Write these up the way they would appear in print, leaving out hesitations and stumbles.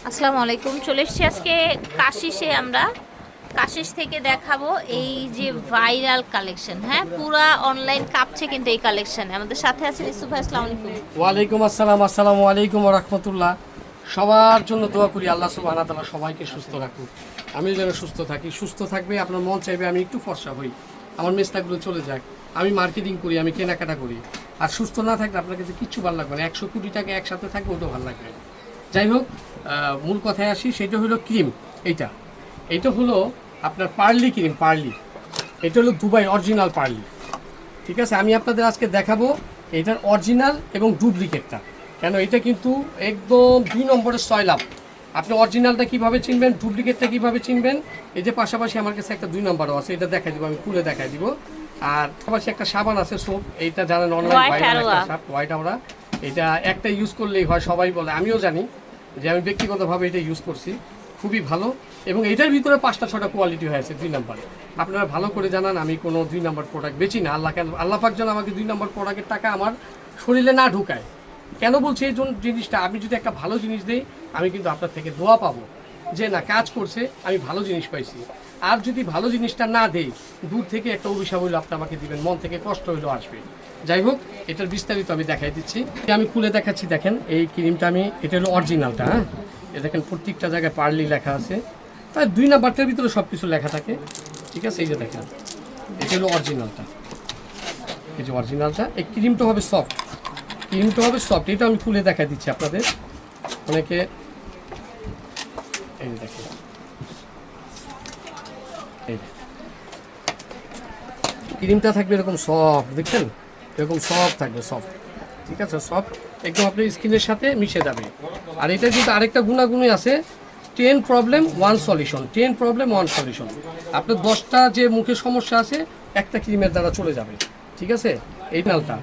আসসালামু আলাইকুম। চলে এসেছি আজকে কাশিসে। আমরা কাশিস থেকে দেখাবো এই যে ভাইরাল কালেকশন। হ্যাঁ, পুরা অনলাইন কাঁপছে কিন্তু এই কালেকশনে। আমাদের সাথে আছেন ইসুফ ভাই। আসসালামু আলাইকুম। ওয়ালাইকুম আসসালাম। আসসালামু আলাইকুম ওয়া রাহমাতুল্লাহ। সবার জন্য দোয়া করি আল্লাহ সুবহানাহু ওয়া তাআলা সবাইকে সুস্থ রাখুক। আমি যেন সুস্থ থাকি, সুস্থ থাকবে। আপনার মন চাইবে আমি একটু ফর্সা হই, আমার মেস্তাগুলো চলে যাক, আমি মার্কেটিং করি, আমি কেনাকাটা করি। আর সুস্থ না থাকলে আপনার কাছে কিচ্ছু ভালো লাগবে না। 100 কোটি টাকা একসাথে থাকবে, ওটাও ভালো লাগবে না। যাই হোক, মূল কথায় আসি। সেটা হলো ক্রিম। এইটা হলো আপনার পার্লি ক্রিম। পার্লি, এটা হলো দুবাই অরিজিনাল পার্লি। ঠিক আছে, আমি আপনাদের আজকে দেখাবো এটার অরিজিনাল এবং ডুপ্লিকেটটা। কেন এটা কিন্তু একদম 2 নম্বরের সয়লাভ। আপনি অরিজিনালটা কীভাবে চিনবেন, ডুপ্লিকেটটা কীভাবে চিনবেন? এই যে পাশাপাশি আমার কাছে একটা 2 নম্বরও আছে, এটা দেখাই দিব, আমি খুলে দেখাই দিব। আর পাশাপাশি একটা সাবান আছে, সোপ। এইটা জানেন অনলাইন হোয়াইট আমরা এটা একটা ইউজ করলেই হয়, সবাই বলে, আমিও জানি যে আমি ব্যক্তিগতভাবে এটা ইউজ করছি, খুবই ভালো। এবং এটার ভিতরে 5টা-6টা কোয়ালিটি হয়েছে 2 নম্বরে। আপনারা ভালো করে জানান আমি কোনো 2 নম্বর প্রোডাক্ট বেচি না। আল্লাহ পাক যেন আমাকে 2 নম্বর প্রোডাক্টের টাকা আমার শরীরে না ঢুকায়। কেন বলছি এই জিনিসটা? আমি যদি একটা ভালো জিনিস দিই, আমি কিন্তু আপনার থেকে দোয়া পাবো যে না, কাজ করছে, আমি ভালো জিনিস পাইছি। আর যদি ভালো জিনিসটা না দেই, দূর থেকে একটা অভিশাপ হইলো আপনি আমাকে দিবেন, মন থেকে কষ্ট হইলেও আসবে। যাই হোক, এটার বিস্তারিত আমি দেখাই দিচ্ছি। আমি খুলে দেখাচ্ছি। দেখেন এই ক্রিমটা, এটা হলো অরিজিনালটা। হ্যাঁ, এ দেখেন প্রত্যেকটা জায়গায় পার্লি লেখা আছে। তাই 2 নাম্বারটার ভিতরে সব কিছু লেখা থাকে। ঠিক আছে, এই যে দেখেন, এটা হলো অরিজিনালটা। এই যে অরিজিনালটা, এই ক্রিমটা হবে সফট। এটা আমি খুলে দেখা দিচ্ছি আপনাদের। অনেকে এই যে দেখেন, এই ক্রিমটা থাকবে এরকম সফট, দেখছেন? এরকম সফট থাকবে, সফট। ঠিক আছে, সফট একদম আপনার স্কিনের সাথে মিশে যাবে। আর এটা কিন্তু আরেকটা গুণাগুণই আছে, 10 প্রবলেম 1 সলিউশন। 10 problem 1 solution. আপনার 10টা যে মুখে সমস্যা আছে, একটা ক্রিমের দ্বারা চলে যাবে। ঠিক আছে, এই নালটা।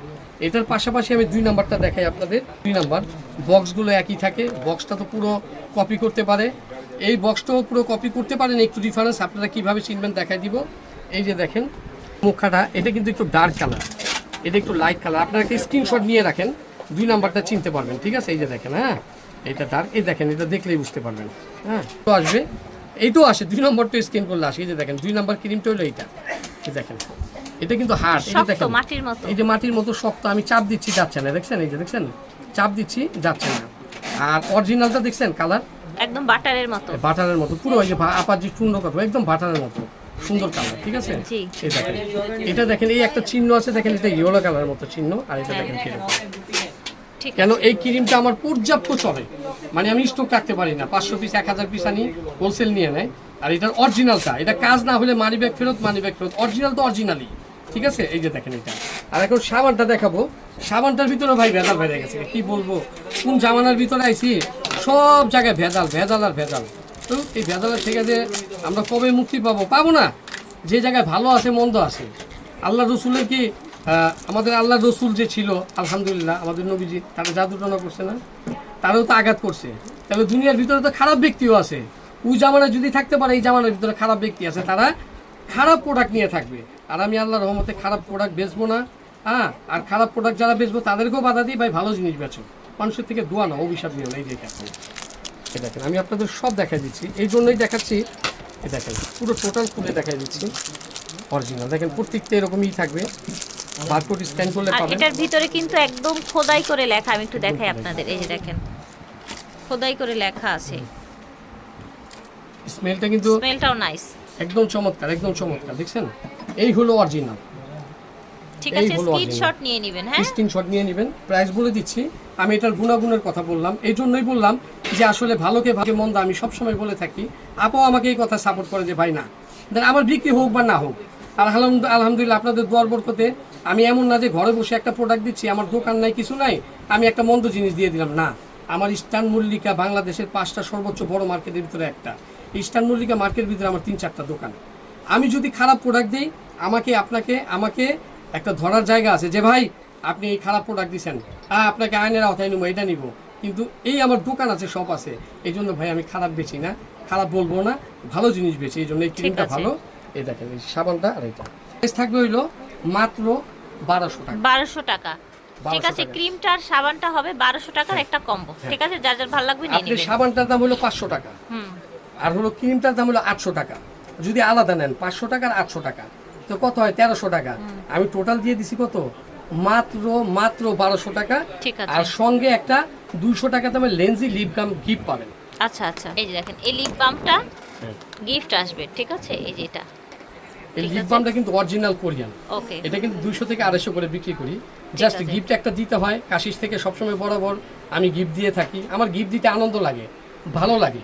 এটার পাশাপাশি আমি 2 নাম্বারটা দেখাই আপনাদের। 2 নাম্বার বক্সগুলো একই থাকে। বক্সটা তো পুরো কপি করতে পারে, এই বক্সটাও পুরো কপি করতে পারেন। একটু ডিফারেন্স আপনারা কীভাবে চিনবেন দেখাই দিব। এই যে দেখেন মুখাটা, এটা কিন্তু একটু ডার্ক কালার, এটা একটু লাইট কালার। আপনারা একটা স্ক্রিনশট নিয়ে রাখেন, 2 নাম্বারটা চিনতে পারবেন। ঠিক আছে, এই যে দেখেন, হ্যাঁ এটা ডার্ক, এই দেখেন, এটা দেখলেই বুঝতে পারবেন। হ্যাঁ, তো আসবে, এইটাও আসে 2 নম্বরটা স্ক্যান করলে আসে। এই যে দেখেন 2 নাম্বার ক্রিমটা হলো এইটা। এই দেখেন, এটা কিন্তু হার্ড। এই যে দেখেন মাটির মতো, এই যে মাটির মতো শক্ত। আমি চাপ দিচ্ছি, যাচ্ছে না, দেখছেন? এই যে দেখছেন, চাপ দিচ্ছি, যাচ্ছে না। আর অরিজিনালটা দেখছেন, কালার একদম বাটারের মতো, পুরো। এই যে আপার যে চূর্ণ কত, একদম বাটারের মতো সুন্দর কালার। ঠিক আছে, এই দেখেন, এটা দেখেন, এই একটা চিহ্ন আছে, দেখেন এটা ইয়েলো কালারের মতো চিহ্ন। আর এটা দেখেন কিরকম। কেন এই ক্রিমটা আমার পর্যাপ্ত চলে, মানে আমি স্টক রাখতে পারি না। 500 পিস 1000 পিস আনি, হোলসেল নিয়ে নেয়। আর এটার অরিজিনালটা, এটা কাজ না হলে মানি ব্যাগ ফেরত, অরিজিনাল তো অরিজিনালি। ঠিক আছে, এই যে দেখেন এটা। আর এখন সাবানটা দেখাবো। সাবানটার ভিতরে ভাই ভেজাল বেড়ে গেছে, কি বলবো, কোন জামানার ভিতরে আইছি, সব জায়গায় ভেজাল আর ভেজাল। তো এই ভেজালের থেকে যে আমরা কবে মুক্তি পাবো না। যে জায়গায় ভালো আছে মন্দ আছে। আল্লাহ রসুলের কি, আমাদের আল্লাহ রসুল যে ছিল, আলহামদুলিল্লাহ, আমাদের নবীজি, তারা জাদুটনা করছে না? তারাও তো আঘাত করছে। তাহলে দুনিয়ার ভিতরে তো খারাপ ব্যক্তিও আছে। ওই জামানায় যদি থাকতে পারে, এই জামানার ভিতরে খারাপ ব্যক্তি আছে, তারা খারাপ প্রোডাক্ট নিয়ে থাকবে। আর আমি আল্লাহর রহমতে খারাপ প্রোডাক্ট বেচবো না। হ্যাঁ, আর খারাপ প্রোডাক্ট যারা বেচবো তাদেরকেও বাধা দিই, ভাই ভালো জিনিস বেচো, মানুষের থেকে দোয়া না, অভিশাপ নিও না। এই যে এই দেখেন, আমি আপনাদের সব দেখাই দিচ্ছি, এই জন্যই দেখাচ্ছি। এই দেখেন, পুরো টোটাল খুলে দেখাই দিচ্ছি। অরিজিনাল দেখেন, প্রত্যেকটা এরকমই থাকবে। বারকোড স্ক্যান করলে পাবেন। এটার ভিতরে কিন্তু একদম খোদাই করে লেখা, আমি একটু দেখাই আপনাদের। এই যে দেখেন, খোদাই করে লেখা আছে। স্মেলটাও নাইস, একদম চমৎকার, দেখছেন? এই হলো অরিজিনাল। ঠিক আছে, স্ক্রিনশট নিয়ে নেবেন। হ্যাঁ, স্ক্রিনশট নিয়ে নেবেন। প্রাইস বলে দিচ্ছি। আমি এটার গুণাগুণের কথা বললাম, এই জন্যই বললাম যে আসলে ভালোকে মন্দ আমি সবসময় বলে থাকি। আপু আমাকে এই কথা সাপোর্ট করে যে ভাই না, আমার বিক্রি হোক বা না হোক, আর আলহামদুলিল্লাহ আপনাদের দোয়ার বরকতে আমি এমন না যে ঘরে বসে একটা প্রোডাক্ট দিচ্ছি, আমার দোকান নাই, কিছু নাই, আমি একটা মন্দ জিনিস দিয়ে দিলাম না। আমার ইস্টার্ন মল্লিকা বাংলাদেশের 5টা সর্বোচ্চ বড় মার্কেটের ভিতরে একটা। ইস্টার্ন মল্লিকা মার্কেটের ভিতরে আমার 3-4টা দোকান। আমি যদি খারাপ প্রোডাক্ট দিই, আমাকে একটা ধরার জায়গা আছে যে ভাই আপনি এই খারাপ প্রোডাক্ট দিচ্ছেন, আপনাকে আইনের আওতায় নেবো, এটা নিব। কিন্তু এই আমার দোকান আছে, সব আছে, এই জন্য ভাই আমি খারাপ বেচি না, খারাপ বলবো না, ভালো জিনিস বেচি। এই জন্য এই ক্রিমটা ভালো। এই দেখেন, এই সাবানটা। আর এটা প্রাইস থাকবে হইলো মাত্র 1200 টাকা। 1200 টাকা। ঠিক আছে, ক্রিমটা আর সাবানটা হবে 1200 টাকার একটা কম্বো। ঠিক আছে, যার যার ভালো লাগবে নিয়ে আপনি নেবেন। সাবানটার দাম হলো 500 টাকা, আর হলো ক্রিমটার দাম হলো 800 টাকা। যদি আলাদা নেন 500 টাকা আর 800 টাকা, তো কত হয়? 1300 টাকা। আমি টোটাল দিয়ে দিছি কত? মাত্র 1200 টাকা। ঠিক আছে। আর সঙ্গে একটা 200 টাকা দামের লেন্সি লিপ বাম গিফট পাবেন। আচ্ছা আচ্ছা, এই যে দেখেন এই লিপ বামটা গিফট আসবে। ঠিক আছে, এই যে এটা এই লিপ বামটা কিন্তু অরিজিনাল কোরিয়ান। ওকে, এটা কিন্তু 200 থেকে 250 করে বিক্রি করি। জাস্ট আছে। গিফট একটা দিতে হয়। কাশিস থেকে সবসময় বরাবর আমি গিফট দিয়ে থাকি। আমার গিফট দিতে আনন্দ লাগে, ভালো লাগে।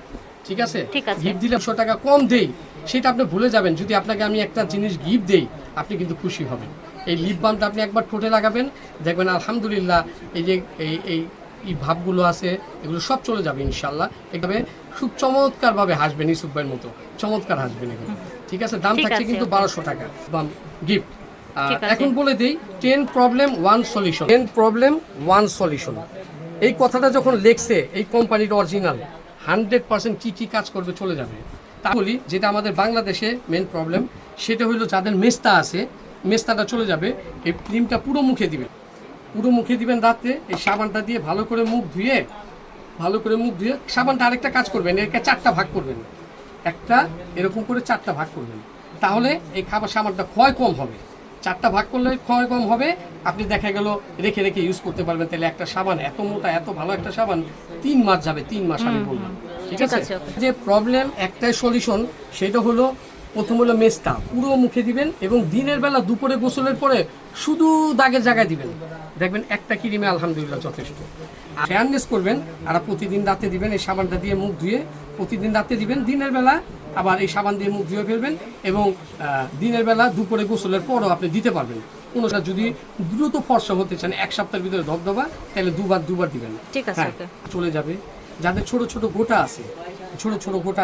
ঠিক আছে, ঠিক আছে। গিফট দিলে 100 টাকা কম দেই, সেটা আপনি ভুলে যাবেন। যদি আপনাকে আমি একটা জিনিস গিফট দেই, আপনি কিন্তু খুশি হবেন। এই লিপ বামটা আপনি একবার ঠোঁটে লাগাবেন, দেখবেন আলহামদুলিল্লাহ এই যে এই ভাবগুলো আছে এগুলো সব চলে যাবে ইনশাল্লাহ। এভাবে খুব চমৎকারভাবে হাসবেন, ইউসুফ ভাইয়ের মতো চমৎকার হাসবেন এগুলো। ঠিক আছে, দাম ঠিক থাকছে আছে, কিন্তু ওকে। 1200 টাকা বাম গিফট। ঠিক আছে। এখন বলে দেই 10 প্রবলেম 1 সলিউশন। 10 প্রবলেম 1 সলিউশন, এই কথাটা যখন লেখছে এই কোম্পানির অরিজিনাল 100% কি কি কাজ করবে চলে যাবে। তা বলি, যেটা আমাদের বাংলাদেশে মেন প্রবলেম, সেটা হলো যাদের মেস্তা আছে, মেস্তাটা চলে যাবে। এই ক্রিমটা পুরো মুখে দিবেন, পুরো মুখে দিবেন রাতে। এই সাবানটা দিয়ে ভালো করে মুখ ধুয়ে, সাবানটা আরেকটা কাজ করবেন, একে 4টা ভাগ করবেন। একটা এরকম করে 4টা ভাগ করবেন, তাহলে এই খাবার সাবানটা ক্ষয় কম হবে। 4টা ভাগ করলে ক্ষয় কম হবে। আপনি দেখা গেল রেখে রেখে ইউজ করতে পারবেন। তাহলে একটা সাবান এত মোটা, এত ভালো একটা সাবান 3 মাস যাবে, 3 মাস আমি বলবো। ঠিক ঠিক আছে, আছে, ওকে। যে প্রবলেম একটাই সলিউশন, সেটা হলো প্রথম হলো মেস্তা পুরো মুখে দিবেন, এবং দিনের বেলা দুপুরে গোসলের পরে শুধু দাগের জায়গায় দিবেন। দেখবেন একটা ক্রিমে আলহামদুলিল্লাহ যথেষ্ট। আর ফেয়ারনেস করবেন, আর প্রতিদিন রাতে দিবেন। এই সাবানটা দিয়ে মুখ ধুয়ে প্রতিদিন রাতে দিবেন, দিনের বেলা আবার এই সাবান দিয়ে মুখ ধুয়ে ফেলবেন, এবং দিনের বেলা দুপুরে গোসলের পরও আপনি দিতে পারবেন। কোনোটা যদি দ্রুত ফর্সা হতে চান, 1 সপ্তাহের ভিতরে ধবধবা, তাহলে দুবার দিবেন। ঠিক আছে, হ্যাঁ, ওকে। চলে যাবে। যাদের ছোট ছোট গোটা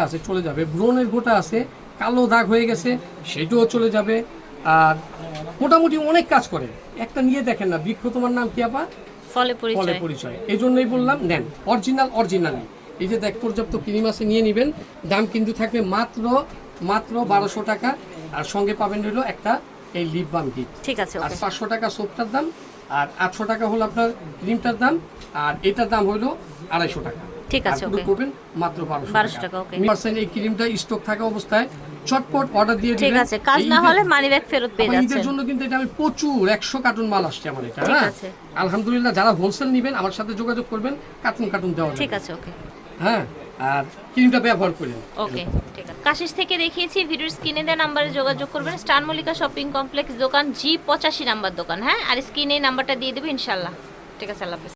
আছে, চলে যাবে। ব্রণের গোটা আছে, কালো দাগ হয়ে গেছে, সেটাও চলে যাবে। আর মোটামুটি অনেক কাজ করে। একটা নিয়ে দেখেন না, বৃক্ষ তোমার নাম কি আপা? ফলে ফলে পরিচয়। পরিচয়। এই জন্যই বললাম নেন অরিজিনালি। এই যে দেখ পর্যাপ্ত ক্রিম আছে, নিয়ে নেবেন। দাম কিন্তু থাকবে মাত্র 1200 টাকা, আর সঙ্গে পাবেন হলো একটা এই লিপ বাম গিফট। ঠিক আছে, আর ওকে। 500 টাকা সোপটার দাম, আর 800 টাকা হলো আপনার ক্রিমটার দাম, আর এটার দাম হলো 250 টাকা। ঠিক আছে, আর পুরো ওকে। করবেন মাত্র 1200 1200 টাকা, ওকে। 100% এই ক্রিমটা স্টক থাকা অবস্থায় চটপট অর্ডার দিয়ে দিবেন। ঠিক আছে, কাজ এই না ঈদের- হলে মানি ব্যাক ফেরত পেয়ে আমার ঈদের যাচ্ছেন। জন্য কিন্তু এটা আমি প্রচুর 100 কার্টুন মাল আসছে আমার এটা। ঠিক হ্যাঁ, আছে। আলহামদুলিল্লাহ। যারা হোলসেল নেবেন আমার সাথে যোগাযোগ করবেন, কার্টুন দেওয়া যাবে। ঠিক আছে, ওকে। হ্যাঁ, আর ক্রিমটা ব্যবহার করেন। ওকে, ঠিক আছে। কাশিস থেকে দেখিয়েছি, ভিডিওর স্ক্রিনে দেওয়া নাম্বারে যোগাযোগ করবেন। স্টার মল্লিকা শপিং কমপ্লেক্স দোকান, G85 নাম্বার দোকান। হ্যাঁ, আর স্ক্রিনে নাম্বারটা দিয়ে দেবো ইনশাল্লাহ। ঠিক আছে, আল্লাহ হাফেজ।